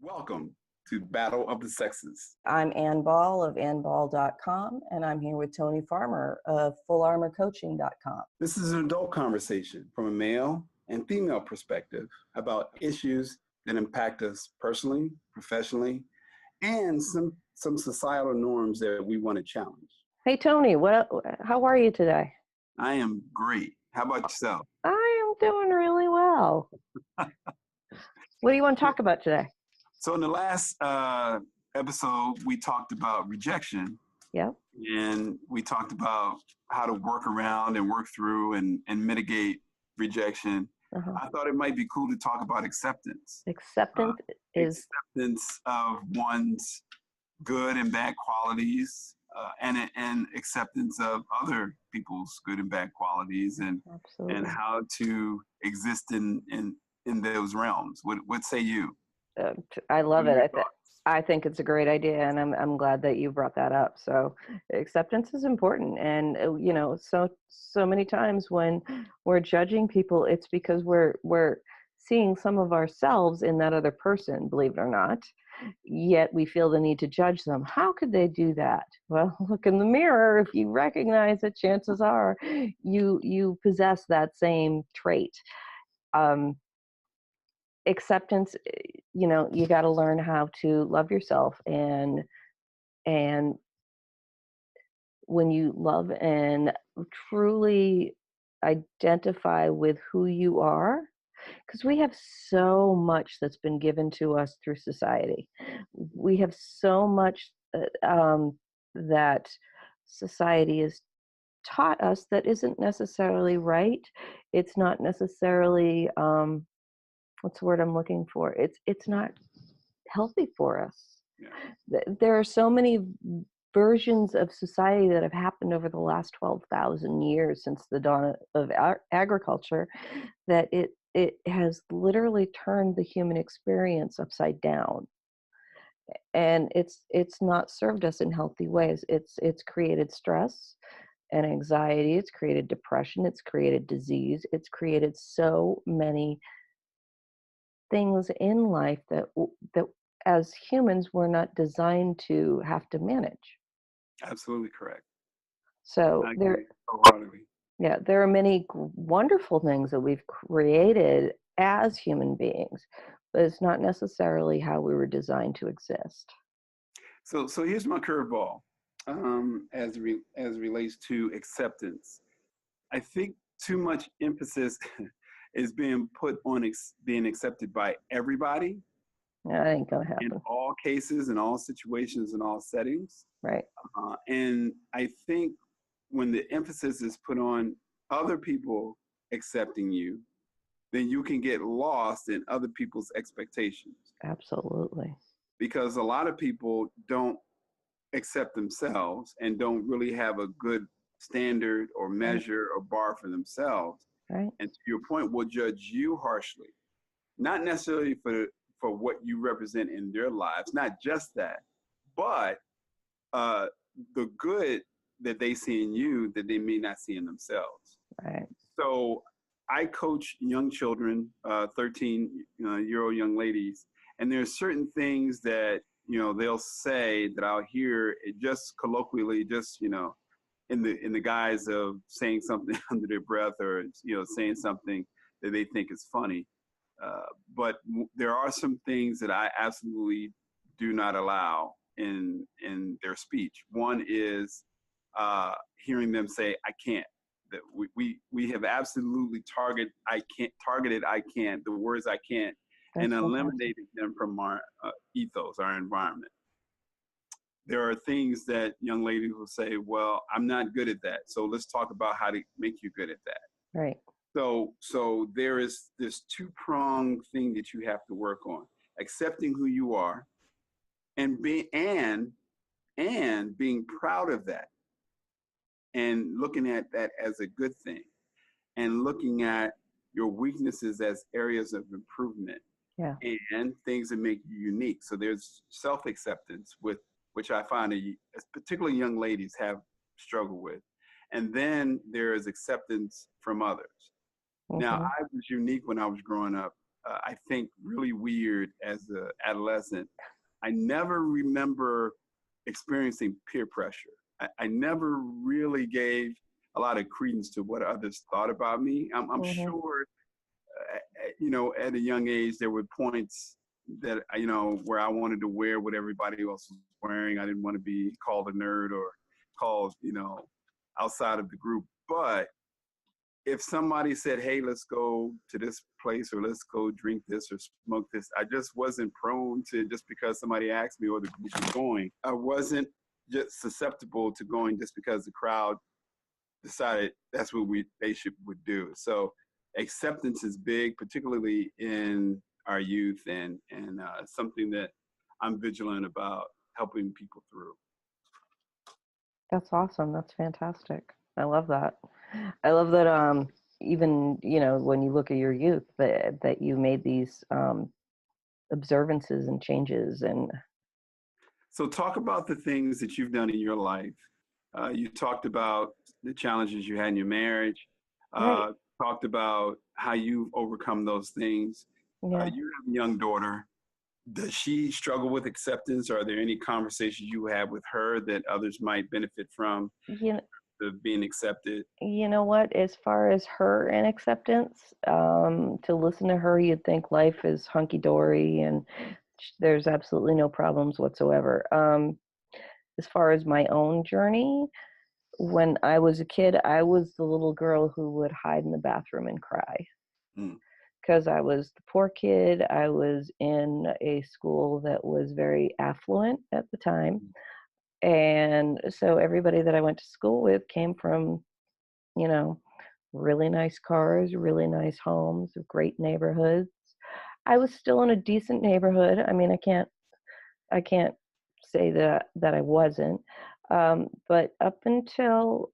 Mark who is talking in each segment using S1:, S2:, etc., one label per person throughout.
S1: Welcome to Battle of the Sexes.
S2: I'm Ann Ball of AnnBall.com, and I'm here with Tony Farmer of FullArmorCoaching.com.
S1: This is an adult conversation from a male and female perspective about issues that impact us personally, professionally, and some societal norms that we want to challenge.
S2: Hey, Tony, how are you today?
S1: I am great. How about yourself?
S2: I am doing really well. What do you want to talk about today?
S1: So in the last episode, we talked about rejection.
S2: Yep.
S1: And we talked about how to work around and work through and mitigate rejection.
S2: Uh-huh.
S1: I thought it might be cool to talk about acceptance.
S2: Acceptance
S1: acceptance of one's good and bad qualities, and acceptance of other people's good and bad qualities, and how to exist in those realms. What say you?
S2: I love it. I think it's a great idea, and I'm glad that you brought that up. So acceptance is important, and so many times when we're judging people, it's because we're seeing some of ourselves in that other person, believe it or not. Yet we feel the need to judge them. How could they do that? Well, look in the mirror. If you recognize it, chances are you possess that same trait. Acceptance, you got to learn how to love yourself, and when you love and truly identify with who you are, because we have so much that's been given to us through society. We have so much that society has taught us that isn't necessarily right. It's not necessarily what's the word I'm looking for? It's not healthy for us. Yeah. There are so many versions of society that have happened over the last 12,000 years since the dawn of agriculture that it has literally turned the human experience upside down. And it's not served us in healthy ways. It's created stress and anxiety. It's created depression. It's created disease. It's created so many things in life that as humans we're not designed to have to manage.
S1: Absolutely correct.
S2: So there are many wonderful things that we've created as human beings, but it's not necessarily how we were designed to exist.
S1: So here's my curveball as it relates to acceptance. I think too much emphasis is being put on being accepted by everybody.
S2: That ain't gonna happen.
S1: In all cases, in all situations, in all settings.
S2: Right.
S1: And I think when the emphasis is put on other people accepting you, then you can get lost in other people's expectations.
S2: Absolutely.
S1: Because a lot of people don't accept themselves and don't really have a good standard or measure or bar for themselves.
S2: Right.
S1: And to your point, will judge you harshly, not necessarily for what you represent in their lives, not just that, but the good that they see in you that they may not see in themselves.
S2: Right.
S1: So I coach young children, 13-year-old young ladies, and there are certain things that they'll say that I'll hear it just colloquially, just in the guise of saying something under their breath, or saying something that they think is funny. But there are some things that I absolutely do not allow in their speech. One is hearing them say "I can't." That we have absolutely targeted "I can't," the words "I can't," and eliminated them from our ethos, our environment. There are things that young ladies will say, well, I'm not good at that, so let's talk about how to make you good at that.
S2: Right.
S1: So there is this two-pronged thing that you have to work on: accepting who you are, and being proud of that, and looking at that as a good thing, and looking at your weaknesses as areas of improvement.
S2: Yeah.
S1: And things that make you unique. So there's self-acceptance, which I find particularly young ladies have struggled with. And then there is acceptance from others. Mm-hmm. Now, I was unique when I was growing up. I think, really weird as an adolescent. I never remember experiencing peer pressure. I never really gave a lot of credence to what others thought about me. I'm
S2: Hmm.
S1: sure, at a young age, there were points that, where I wanted to wear what everybody else was wearing. I didn't want to be called a nerd or called, outside of the group. But if somebody said, hey, let's go to this place or let's go drink this or smoke this, I just wasn't prone to, just because somebody asked me or the group was going. I wasn't just susceptible to going just because the crowd decided that's what would do. So acceptance is big, particularly in our youth, and something that I'm vigilant about helping people through.
S2: That's awesome. That's fantastic. I love that. I love that even, when you look at your youth, that you made these observances and changes. And
S1: So talk about the things that you've done in your life. You talked about the challenges you had in your marriage.
S2: right.
S1: Talked about how you've overcome those things.
S2: Yeah.
S1: You have a young daughter. Does she struggle with acceptance? Are there any conversations you have with her that others might benefit from,
S2: You,
S1: the being accepted?
S2: you know what? As far as her and acceptance, to listen to her, you'd think life is hunky dory and there's absolutely no problems whatsoever. As far as my own journey, when I was a kid, I was the little girl who would hide in the bathroom and cry
S1: Mm.
S2: because I was the poor kid. I was in a school that was very affluent at the time. And so everybody that I went to school with came from, you know, really nice cars, really nice homes, great neighborhoods. I was still in a decent neighborhood. I mean, I can't say that I wasn't. But up until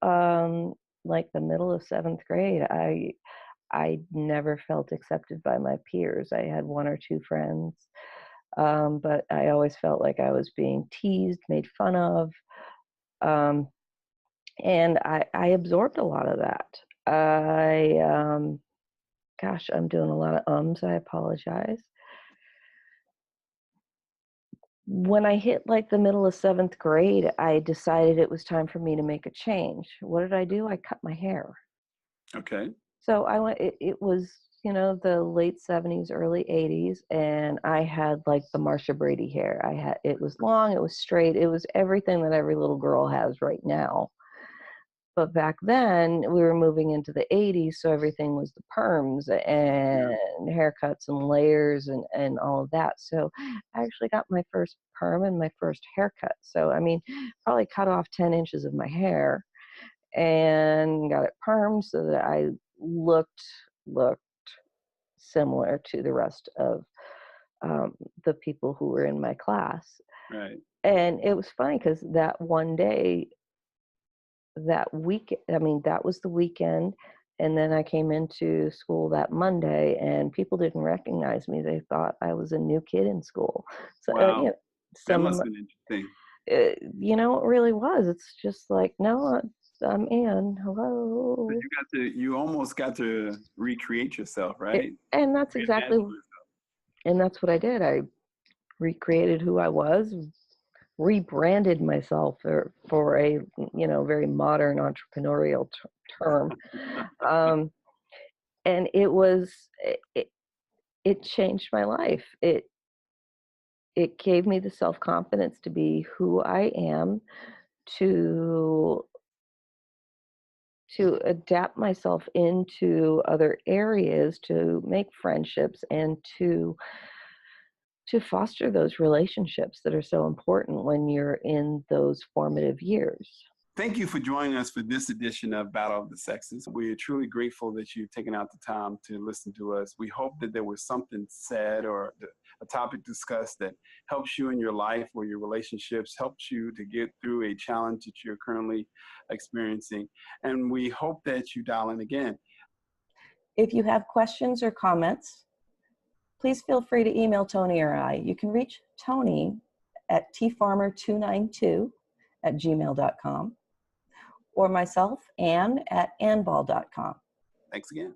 S2: like the middle of seventh grade, I never felt accepted by my peers. I had one or two friends, but I always felt like I was being teased, made fun of, um, and I absorbed a lot of that. Gosh, I'm doing a lot of ums. I apologize. When I hit like the middle of seventh grade, I decided it was time for me to make a change. What did I do? I cut my hair.
S1: Okay.
S2: So I went, it was, the late 70s, early 80s, and I had like the Marsha Brady hair. It was long, it was straight, it was everything that every little girl has right now. But back then, we were moving into the 80s, so everything was the perms
S1: Yeah.
S2: and haircuts and layers and all of that. So I actually got my first perm and my first haircut. So, I mean, probably cut off 10 inches of my hair and got it permed so that I looked similar to the rest of the people who were in my class.
S1: Right.
S2: And it was funny because that one day, that week, I mean, that was the weekend. And then I came into school that Monday and people didn't recognize me. They thought I was a new kid in school. So,
S1: Wow. That
S2: some of
S1: must
S2: my,
S1: have been interesting.
S2: it really was. It's just like, no, I'm Anne.
S1: So
S2: Hello.
S1: you almost got to recreate yourself,
S2: It,
S1: right?
S2: and that's exactly,
S1: Reimagine yourself.
S2: and that's what I did. I recreated who I was, rebranded myself for a, very modern entrepreneurial term. Um, and it, it changed my life. It gave me the self-confidence to be who I am, to adapt myself into other areas, to make friendships, and to foster those relationships that are so important when you're in those formative years.
S1: Thank you for joining us for this edition of Battle of the Sexes. We're truly grateful that you've taken out the time to listen to us. We hope that there was something said or a topic discussed that helps you in your life or your relationships, helps you to get through a challenge that you're currently experiencing. And we hope that you dial in again.
S2: If you have questions or comments, please feel free to email Tony or I. You can reach Tony at tfarmer292@gmail.com or myself, Ann, at annball.com.
S1: Thanks again.